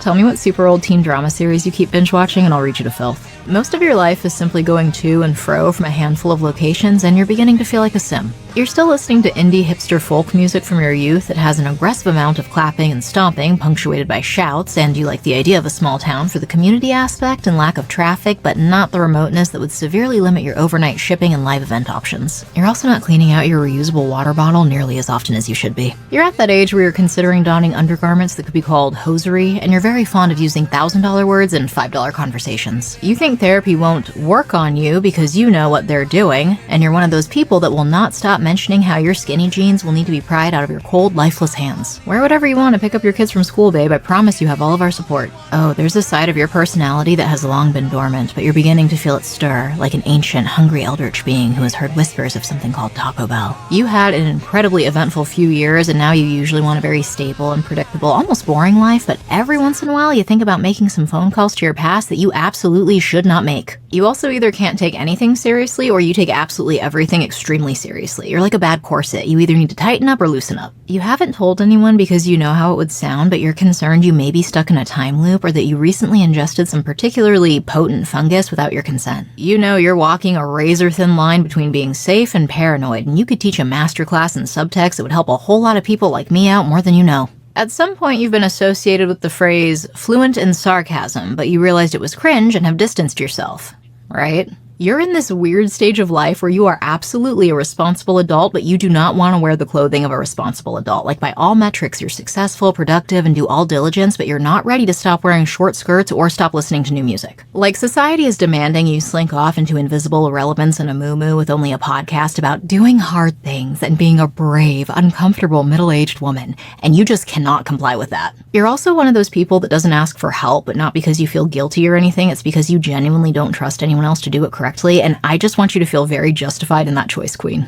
Tell me what super old teen drama series you keep binge watching and I'll read you to filth. Most of your life is simply going to and fro from a handful of locations and you're beginning to feel like a sim. You're still listening to indie hipster folk music from your youth that has an aggressive amount of clapping and stomping punctuated by shouts, and you like the idea of a small town for the community aspect and lack of traffic, but not the remoteness that would severely limit your overnight shipping and live event options. You're also not cleaning out your reusable water bottle nearly as often as you should be. You're at that age where you're considering donning undergarments that could be called hosiery, and you're very fond of using $1,000 words and $5 conversations. You think therapy won't work on you because you know what they're doing, and you're one of those people that will not stop mentioning how your skinny jeans will need to be pried out of your cold, lifeless hands. Wear whatever you want to pick up your kids from school, babe. I promise you have all of our support. Oh, there's a side of your personality that has long been dormant, but you're beginning to feel it stir, like an ancient, hungry eldritch being who has heard whispers of something called Taco Bell. You had an incredibly eventful few years, and now you usually want a very stable and predictable, almost boring life, but every once in a while you think about making some phone calls to your past that you absolutely should not make. You also either can't take anything seriously or you take absolutely everything extremely seriously. You're like a bad corset. You either need to tighten up or loosen up. You haven't told anyone because you know how it would sound, but you're concerned you may be stuck in a time loop or that you recently ingested some particularly potent fungus without your consent. You know you're walking a razor-thin line between being safe and paranoid, and you could teach a masterclass in subtext that would help a whole lot of people like me out more than you know. At some point, you've been associated with the phrase fluent in sarcasm, but you realized it was cringe and have distanced yourself, right? You're in this weird stage of life where you are absolutely a responsible adult, but you do not want to wear the clothing of a responsible adult. Like, by all metrics, you're successful, productive, and do all diligence, but you're not ready to stop wearing short skirts or stop listening to new music. Like, society is demanding you slink off into invisible irrelevance in a muumuu with only a podcast about doing hard things and being a brave, uncomfortable, middle-aged woman, and you just cannot comply with that. You're also one of those people that doesn't ask for help, but not because you feel guilty or anything. It's because you genuinely don't trust anyone else to do it correctly, and I just want you to feel very justified in that choice, queen.